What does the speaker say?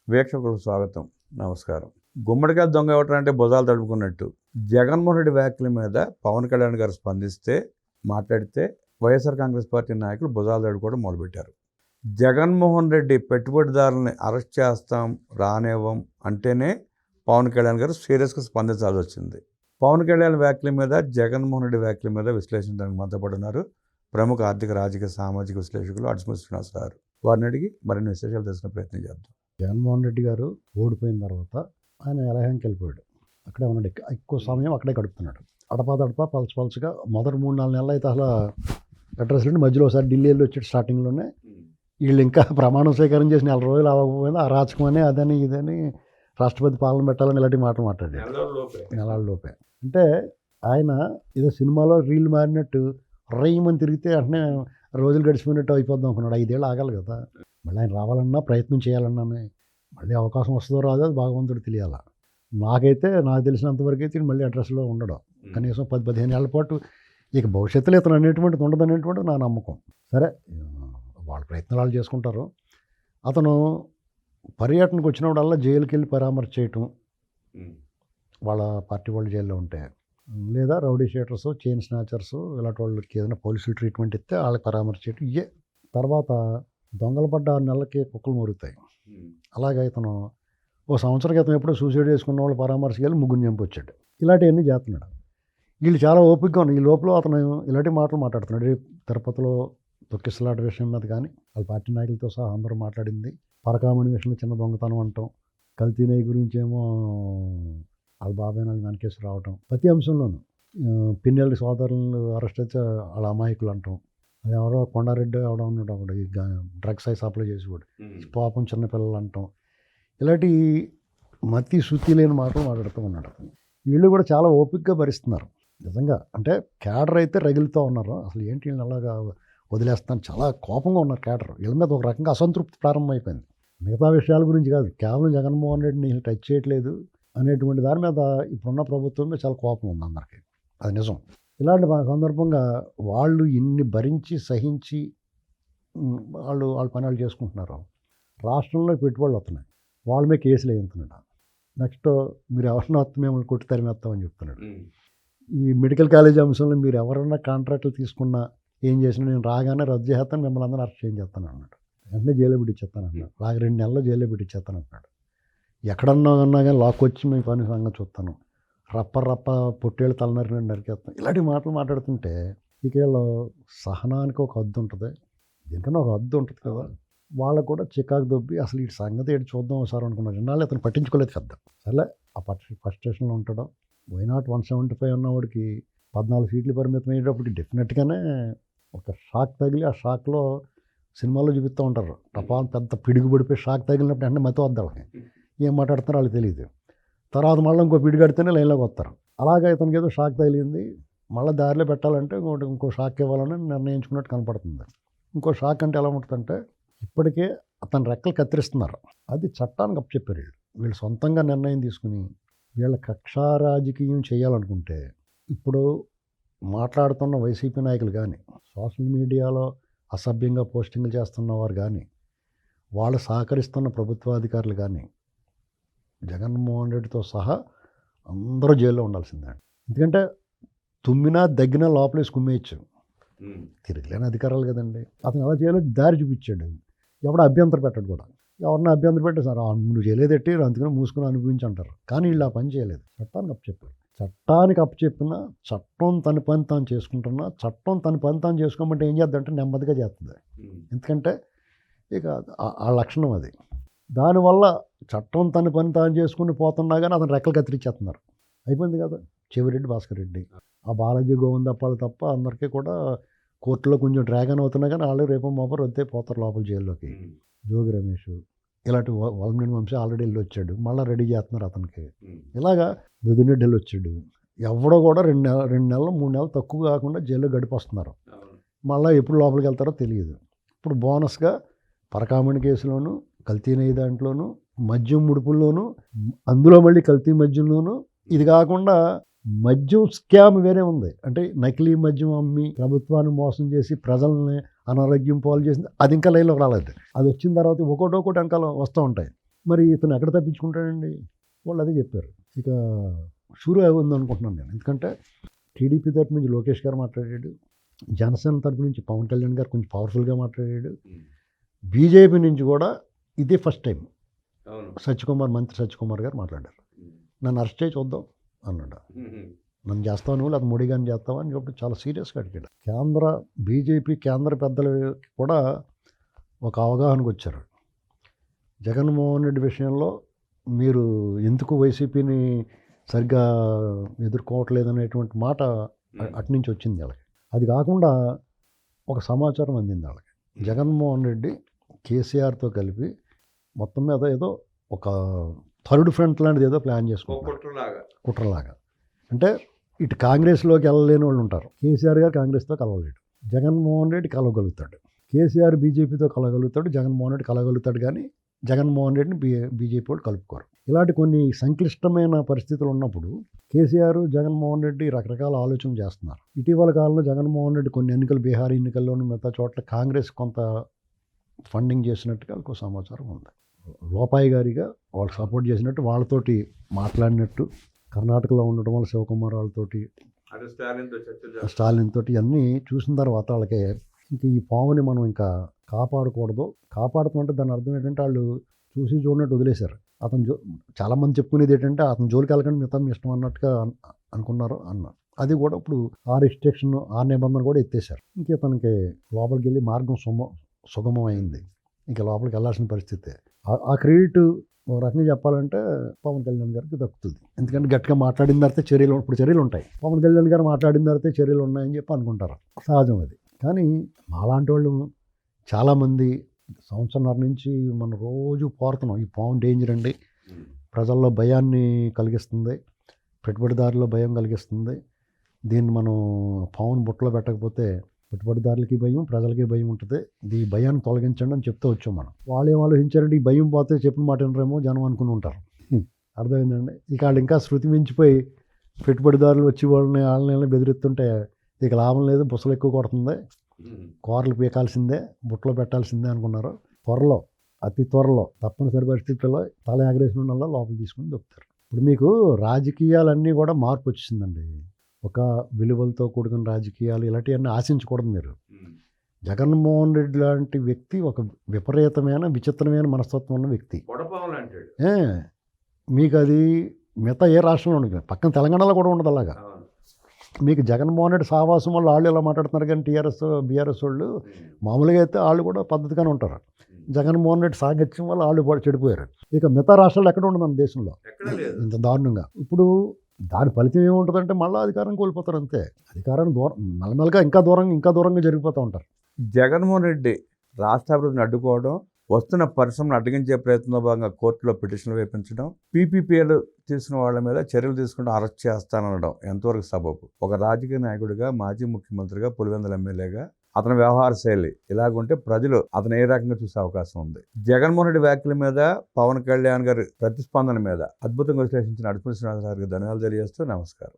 వీక్షకులకు స్వాగతం, నమస్కారం. గుమ్మడికాయ దొంగ ఎవటంటే భుజాలు తడుపుకున్నట్టు జగన్మోహన్ రెడ్డి వ్యాఖ్యల మీద పవన్ కళ్యాణ్ గారు స్పందిస్తే మాట్లాడితే వైఎస్ఆర్ కాంగ్రెస్ పార్టీ నాయకులు భుజాలు తడుపుకోవడం మొదలుపెట్టారు. జగన్మోహన్ రెడ్డి పెట్టుబడిదారులని అరెస్ట్ చేస్తాం, రానివ్వం అంటేనే పవన్ కళ్యాణ్ గారు సీరియస్గా స్పందించాల్సి వచ్చింది. పవన్ కళ్యాణ్ వ్యాఖ్యల మీద, జగన్మోహన్ రెడ్డి వ్యాఖ్యల మీద విశ్లేషించడానికి మద్దతుపడున్నారు ప్రముఖ ఆర్థిక, రాజకీయ, సామాజిక విశ్లేషకులు అడ్స్మూరి శ్రీనివాస్ గారు. వారిని అడిగి మరిన్ని విశేషాలు తెలుసుకునే ప్రయత్నం చేద్దాం. జగన్మోహన్ రెడ్డి గారు ఓడిపోయిన తర్వాత ఆయన ఎలహంకి వెళ్ళిపోయాడు. అక్కడే ఉన్నాడు, ఎక్కువ సమయం అక్కడే గడుపుతున్నాడు. అడపా పలుచగా మొదటి 3-4 నెలలు అయితే అసలు అడ్రస్ నుండి మధ్యలో ఒకసారి ఢిల్లీ వెళ్ళి వచ్చాడు. స్టార్టింగ్లోనే వీళ్ళు ఇంకా ప్రమాణం స్వీకారం చేసి 4 రోజులు అవ్వకపోయింది. అరాచకమని అదని ఇదని రాష్ట్రపతి పాలన పెట్టాలని ఇలాంటి మాటలు మాట్లాడాడు. నెలల్లోపే అంటే ఆయన ఏదో సినిమాలో రీల్ మారినట్టు రైమని తిరిగితే వెంటనే రోజులు గడిచిపోయినట్టు అయిపోద్దాం అనుకున్నాడు. 5 ఏళ్ళు ఆగాలి కదా. మళ్ళీ ఆయన రావాలన్నా, ప్రయత్నం చేయాలన్నా మళ్ళీ అవకాశం వస్తుందో రాదో అది భగవంతుడు తెలియాలా. నాకు తెలిసినంతవరకు అయితే మళ్ళీ అడ్రస్లో ఉండడం కనీసం 10-15 ఏళ్ల పాటు ఇక భవిష్యత్తులో ఇతను అనేటువంటిది ఉండదు అనేటువంటిది నా నమ్మకం. సరే, వాళ్ళ ప్రయత్నాలు చేసుకుంటారు. అతను పర్యటనకు వచ్చినప్పుడల్లా జైలుకి వెళ్ళి పరామర్శ చేయటం, వాళ్ళ పార్టీ వాళ్ళు జైల్లో ఉంటే, లేదా రౌడీ షీటర్స్, చైన్ స్నాచర్స్ ఇలాంటి వాళ్ళకి ఏదైనా పోలీసులు ట్రీట్మెంట్ ఇస్తే వాళ్ళకి పరామర్శ చేయటం. ఇవే తర్వాత దొంగలు పడ్డ 6 నెలలకి కుక్కలు మురుగుతాయి. అలాగే ఇతను 1 సంవత్సరం క్రితం ఎప్పుడో సూసైడ్ చేసుకున్న వాళ్ళు పరామర్శకి వెళ్ళి 3 చంపొచ్చాడు. ఇలాంటివన్నీ చేస్తున్నాడు. వీళ్ళు చాలా ఓపికగా ఉన్నాయి. ఈ లోపల అతను ఇలాంటి మాటలు మాట్లాడుతున్నాడు. రేపు తిరుపతిలో తొక్కిసలాట విషయం మీద కానీ వాళ్ళ పార్టీ నాయకులతో సహా అందరూ మాట్లాడింది. పరకామణి విషయంలో చిన్న దొంగతనం అంటాం, కల్తీ నెయ్యి గురించి ఏమో వాళ్ళ బాబాయ్ వాళ్ళు వెనకేసి రావటం, ప్రతి అంశంలోనూ పిన్నెల్లి సోదరులను అరెస్ట్ అయితే వాళ్ళ అమాయకులు అంటాం. అది ఎవరో కొండారెడ్డి ఎవడో ఉన్నాడు, అప్పుడు డ్రగ్స్ అయి సప్లై చేసేవాడు, పాపం చిన్నపిల్లలు అంటాం. ఇలాంటి మతి శుద్ధి లేని మాటలు మాట్లాడుతూ ఉన్నాడు. వీళ్ళు కూడా చాలా ఓపికగా భరిస్తున్నారు నిజంగా. అంటే క్యాడర్ అయితే రగిలితో ఉన్నారు. అసలు ఏంటి వీళ్ళని అలాగా వదిలేస్తాను, చాలా కోపంగా ఉన్నారు క్యాడర్. వీళ్ళ మీద ఒక రకంగా అసంతృప్తి ప్రారంభమైపోయింది. మిగతా విషయాల గురించి కాదు, కేవలం జగన్మోహన్ రెడ్డిని టచ్ చేయట్లేదు అనేటువంటి దాని మీద ఇప్పుడున్న ప్రభుత్వం మీద చాలా కోపం ఉంది అందరికీ. అది నిజం. ఇలాంటి సందర్భంగా వాళ్ళు ఇన్ని భరించి సహించి వాళ్ళ పనులు చేసుకుంటున్నారు. రాష్ట్రంలో పెట్టుబడులు వస్తున్నాయి, వాళ్ళ మీద కేసులు వేస్తున్నాడు. నెక్స్ట్ మీరు ఎవరినో మిమ్మల్ని కొట్టి తరిమేస్తామని చెప్తున్నాడు. ఈ మెడికల్ కాలేజ్ అంశంలో మీరు ఎవరన్నా కాంట్రాక్టులు తీసుకున్నా ఏం చేసినా నేను రాగానే రద్దు చేస్తాను, మిమ్మల్ని అందరూ అరెస్ట్ చేస్తాను అన్నాడు. వెంటనే జైల్లో పెట్టిచ్చేస్తాను అన్నాడు. రాగా 2 నెలల్లో జైల్లో పెట్టిచ్చేస్తాను అన్నాడు. ఎక్కడన్నా కానీ లాక్కొచ్చి మీ పని సంగతి చూస్తాను, రప్ప పొట్టేళ్ళు తలనరికి నరికేస్తాను, ఇలాంటి మాటలు మాట్లాడుతుంటే ఇక వీళ్ళు సహనానికి ఒక హద్దు ఉంటుంది, దీనికన్నా ఒక హద్దు ఉంటుంది కదా. వాళ్ళకు కూడా చికాకు దొబ్బి అసలు ఈ సంగతి ఏంటి చూద్దాం సార్ అనుకున్నారు. ఇన్నాళ్ళు అతను పట్టించుకోలేదు పెద్ద. సరే, ఆ ఫస్ట్ స్టేషన్లో ఉంటాడు. వైనాట్ 175 ఉన్నవాడికి 14 సీట్లు పరిమితం అయ్యేటప్పటికి డెఫినెట్గానే ఒక షాక్ తగిలి, ఆ షాక్లో సినిమాలో చూపిస్తూ ఉంటారు, టపాల్ పెద్ద పిడుగు పడిపోయి షాక్ తగిలినప్పుడు వెంటనే మతి వద్ద వాళ్ళకి ఏం మాట్లాడుతున్నారో వాళ్ళకి తెలియదు. తర్వాత మళ్ళీ ఇంకో పిడుగు కడితేనే లైన్లోకి వస్తారు. అలాగే ఇతనికి ఏదో షాక్ తగిలింది, మళ్ళీ దారిలో పెట్టాలంటే ఇంకో షాక్ ఇవ్వాలని నిర్ణయించుకున్నట్టు కనపడుతుంది. ఇంకో షాక్ అంటే ఎలా ఉంటుందంటే, ఇప్పటికే అతను రెక్కలు కత్తిరిస్తున్నారు. అది చట్టానికి అప్పచెప్పారు. వీళ్ళు సొంతంగా నిర్ణయం తీసుకుని వీళ్ళ కక్షా రాజకీయం చేయాలనుకుంటే, ఇప్పుడు మాట్లాడుతున్న వైసీపీ నాయకులు కానీ, సోషల్ మీడియాలో అసభ్యంగా పోస్టింగ్లు చేస్తున్నవారు కానీ, వాళ్ళు సహకరిస్తున్న ప్రభుత్వాధికారులు కానీ, జగన్మోహన్ రెడ్డితో సహా అందరూ జైల్లో ఉండాల్సిందే. ఎందుకంటే తుమ్మినా దగ్గినా లోపలేసి కుమ్మేయచ్చు, తిరగలేని అధికారాలు కదండి. అతను ఎలా చేయాలో దారి చూపించాడు. ఎవడో అభ్యంతరం పెట్టాడు కూడా. ఎవరన్నా అభ్యంతరం పెట్టి సార్ నువ్వు చేయలేదట్టి అందుకని మూసుకుని అనుభవించి అంటారు. కానీ వీళ్ళు ఆ పని చేయలేదు. చట్టానికి అప్పచెప్పారు. చట్టానికి అప్పచెప్పిన చట్టం తన పని తాను చేసుకుంటున్నా, చట్టం తన పని తాను చేసుకోమంటే ఏం చేద్దంటే నెమ్మదిగా చేస్తుంది. ఎందుకంటే ఇక ఆ లక్షణం అది. దానివల్ల చట్టం తన పని తాను చేసుకుని పోతున్నా కానీ అతను రెక్కలు కత్తిరించేస్తున్నారు. అయిపోయింది కదా. చెవిరెడ్డి భాస్కర్ రెడ్డి, ఆ బాలాజీ గోవిందప్పాలు తప్ప అందరికీ కూడా కోర్టులో కొంచెం డ్రాగన్ అవుతున్నా కానీ వాళ్ళు రేపు మాపరు వద్దే పోతారు లోపల జైల్లోకి. జోగి రమేష్ ఇలాంటి వల్మినేని వంశీ ఆల్రెడీ వెళ్ళి వచ్చాడు, మళ్ళీ రెడీ చేస్తున్నారు అతనికి. ఇలాగా మిథున్ రెడ్డి వెళ్ళి వచ్చాడు. ఎవడో కూడా 2 నెలలు 3 నెలలు తక్కువ కాకుండా జైల్లో గడిపొస్తున్నారు. మళ్ళీ ఎప్పుడు లోపలికి వెళ్తారో తెలియదు. ఇప్పుడు బోనస్గా పరకామణి కేసులోను, కల్తీ నెయ్యి దాంట్లోనూ, మద్యం ముడుపుల్లోనూ, అందులో మళ్ళీ కల్తీ మద్యంలోనూ, ఇది కాకుండా మద్యం స్కామ్ వేరే ఉంది. అంటే నకిలీ మద్యం అమ్మి ప్రభుత్వాన్ని మోసం చేసి ప్రజల్ని అనారోగ్యం పాలు చేసింది, అది ఇంకా లైన్లోకి రాలేదు. అది వచ్చిన తర్వాత ఒక్కోటి వెనకాల వస్తూ ఉంటాయి. మరి ఇతను ఎక్కడ తప్పించుకుంటాడండి? వాళ్ళు అదే చెప్పారు. ఇక షూరు ఉంది అనుకుంటున్నాను నేను. ఎందుకంటే టీడీపీ తరపు నుంచి లోకేష్ గారు మాట్లాడాడు, జనసేన తరపు నుంచి పవన్ కళ్యాణ్ గారు కొంచెం పవర్ఫుల్గా మాట్లాడాడు, బీజేపీ నుంచి కూడా ఇదే ఫస్ట్ టైం మంత్రి సత్యకుమార్ గారు మాట్లాడారు. నన్ను అరెస్ట్ చేసి చూద్దాం అన్నాడు. నన్ను చేస్తాను లేకపోతే మోడీ గారిని చేస్తావా అని చెప్పి చాలా సీరియస్గా అడిగాడు. బీజేపీ కేంద్ర పెద్దలు కూడా ఒక అవగాహనకు వచ్చారు. జగన్మోహన్ రెడ్డి విషయంలో మీరు ఎందుకు వైసీపీని సరిగ్గా ఎదుర్కోవట్లేదు అనేటువంటి మాట అటునుంచి వచ్చింది వాళ్ళకి. అది కాకుండా ఒక సమాచారం అందింది వాళ్ళకి. జగన్మోహన్ రెడ్డి కేసీఆర్తో కలిపి మొత్తం మీద ఏదో ఒక థర్డ్ ఫ్రంట్ లాంటిది ఏదో ప్లాన్ చేసుకుంటారు, కుట్రలాగా. అంటే ఇటు కాంగ్రెస్లోకి వెళ్ళలేని వాళ్ళు ఉంటారు. కేసీఆర్ గారు కాంగ్రెస్తో కలవలేడు, జగన్మోహన్ రెడ్డి కలవగలుగుతాడు. కేసీఆర్ బీజేపీతో కలవగలుగుతాడు, జగన్మోహన్ రెడ్డి కలవగలుగుతాడు. కానీ జగన్మోహన్ రెడ్డిని బీజేపీ వాళ్ళు కలుపుకోరు. ఇలాంటి కొన్ని సంక్లిష్టమైన పరిస్థితులు ఉన్నప్పుడు కేసీఆర్ జగన్మోహన్ రెడ్డి రకరకాల ఆలోచనలు చేస్తున్నారు. ఇటీవల కాలంలో జగన్మోహన్ రెడ్డి కొన్ని ఎన్నికలు, బీహార్ ఎన్నికల్లోనూ మిగతా చోట్ల కాంగ్రెస్ కొంత ఫండింగ్ చేసినట్టుగా ఒక సమాచారం ఉంది. లోపాయి గారిగా వాళ్ళు సపోర్ట్ చేసినట్టు, వాళ్ళతోటి మాట్లాడినట్టు, కర్ణాటకలో ఉండటం వల్ల శివకుమార్ వాళ్ళతోటి, స్టాలిన్ తోటి అన్నీ చూసిన తర్వాత వాళ్ళకి ఇంక ఈ పాముని మనం ఇంకా కాపాడకూడదు. కాపాడుతుంటే దాని అర్థం ఏంటంటే వాళ్ళు చూసి చూడనట్టు వదిలేశారు. అతను చాలామంది చెప్పుకునేది ఏంటంటే అతను జోలికి వెళ్ళకండి, మిగతా మీ ఇష్టం అన్నట్టుగా అనుకున్నారు అన్నారు. అది కూడా ఇప్పుడు ఆ రిస్ట్రిక్షన్, ఆ నిబంధన కూడా ఎత్తేసారు. ఇంక ఇతనికి లోపలికి వెళ్ళి మార్గం సుగమం అయింది. ఇంకా లోపలికి వెళ్ళాల్సిన పరిస్థితి. ఆ క్రెడిట్ ఒక రకంగా చెప్పాలంటే పవన్ కళ్యాణ్ గారికి దక్కుతుంది. ఎందుకంటే గట్టిగా మాట్లాడిన తర్వాత ఇప్పుడు చర్యలు ఉంటాయి. పవన్ కళ్యాణ్ గారు మాట్లాడిన తర్వాత చర్యలు ఉన్నాయని చెప్పి అనుకుంటారు, సహజం అది. కానీ మాలాంటి వాళ్ళు చాలామంది సంవత్సరాల నుంచి మనం రోజు పోరుతున్నాం. ఈ పాము డేంజర్ అండి, ప్రజల్లో భయాన్ని కలిగిస్తుంది, పెట్టుబడిదారుల్లో భయం కలిగిస్తుంది. దీన్ని మనం పావును బుట్టలో పెట్టకపోతే పెట్టుబడిదారులకి భయం, ప్రజలకి భయం ఉంటుంది. ఈ భయాన్ని తొలగించండి అని చెప్తూ వచ్చాం మనం. వాళ్ళు ఏం ఆలోచించారంటే ఈ భయం పోతే చెప్పిన మాట వినరేమో జనం అనుకుని ఉంటారు. అర్థమైందండి. ఇక వాళ్ళు ఇంకా శృతి మించిపోయి పెట్టుబడిదారులు వచ్చి వాళ్ళని బెదిరిస్తుంటే ఇక లాభం లేదు, బుసలు ఎక్కువ కొడుతుంది, కూరలు పీకాల్సిందే, బుట్టలో పెట్టాల్సిందే అనుకున్నారు. అతి త్వరలో తప్పనిసరి పరిస్థితుల్లో తల ఎగరేసిన వల్ల లోపల తీసుకుని దొక్కుతారు. ఇప్పుడు మీకు రాజకీయాలన్నీ కూడా మార్పు వచ్చిందండి. ఒక విలువలతో కూడుకున్న రాజకీయాలు ఇలాంటివన్నీ ఆశించకూడదు మీరు. జగన్మోహన్ రెడ్డి లాంటి వ్యక్తి ఒక విపరీతమైన, విచిత్రమైన మనస్తత్వం ఉన్న వ్యక్తి. మీకు అది మిగతా ఏ రాష్ట్రంలో ఉండదు, పక్కన తెలంగాణలో కూడా ఉండదు అలాగా. మీకు జగన్మోహన్ రెడ్డి సావాసం వల్ల వాళ్ళు ఎలా మాట్లాడుతున్నారు. కానీ బీఆర్ఎస్ వాళ్ళు మామూలుగా అయితే వాళ్ళు కూడా పద్ధతిగానే ఉంటారు. జగన్మోహన్ రెడ్డి సాంగత్యం వల్ల వాళ్ళు చెడిపోయారు. ఇక మిగతా రాష్ట్రాలు ఎక్కడ ఉండదు మన దేశంలో ఇంత దారుణంగా. ఇప్పుడు దాని ఫలితం ఏముంటుందంటే మళ్ళీ అధికారం కోల్పోతారు అంతే. అధికారం మెల్లమెల్లగా ఇంకా దూరంగా జరిగిపోతూ ఉంటారు. జగన్మోహన్ రెడ్డి రాష్ట్ర అభివృద్ధిని అడ్డుకోవడం, వస్తున్న పరిశ్రమను అడ్డగించే ప్రయత్నంలో భాగంగా కోర్టులో పిటిషన్లు వేయించడం, పీపీపీఎల్ తీసుకున్న వాళ్ళ మీద చర్యలు తీసుకుంటూ అరెస్ట్ చేస్తానడం ఎంతవరకు సబబు? ఒక రాజకీయ నాయకుడిగా, మాజీ ముఖ్యమంత్రిగా, పులివెందుల ఎమ్మెల్యేగా అతని వ్యవహార శైలి ఇలాగుంటే ప్రజలు అతను ఏ రకంగా చూసే అవకాశం ఉంది? జగన్మోహన్ రెడ్డి వ్యాఖ్యల మీద, పవన్ కళ్యాణ్ గారి ప్రతిస్పందన మీద అద్భుతంగా విశ్లేషించిన అడుపుల శ్రీనివాసరావు గారికి ధన్యవాదాలు తెలియజేస్తూ నమస్కారం.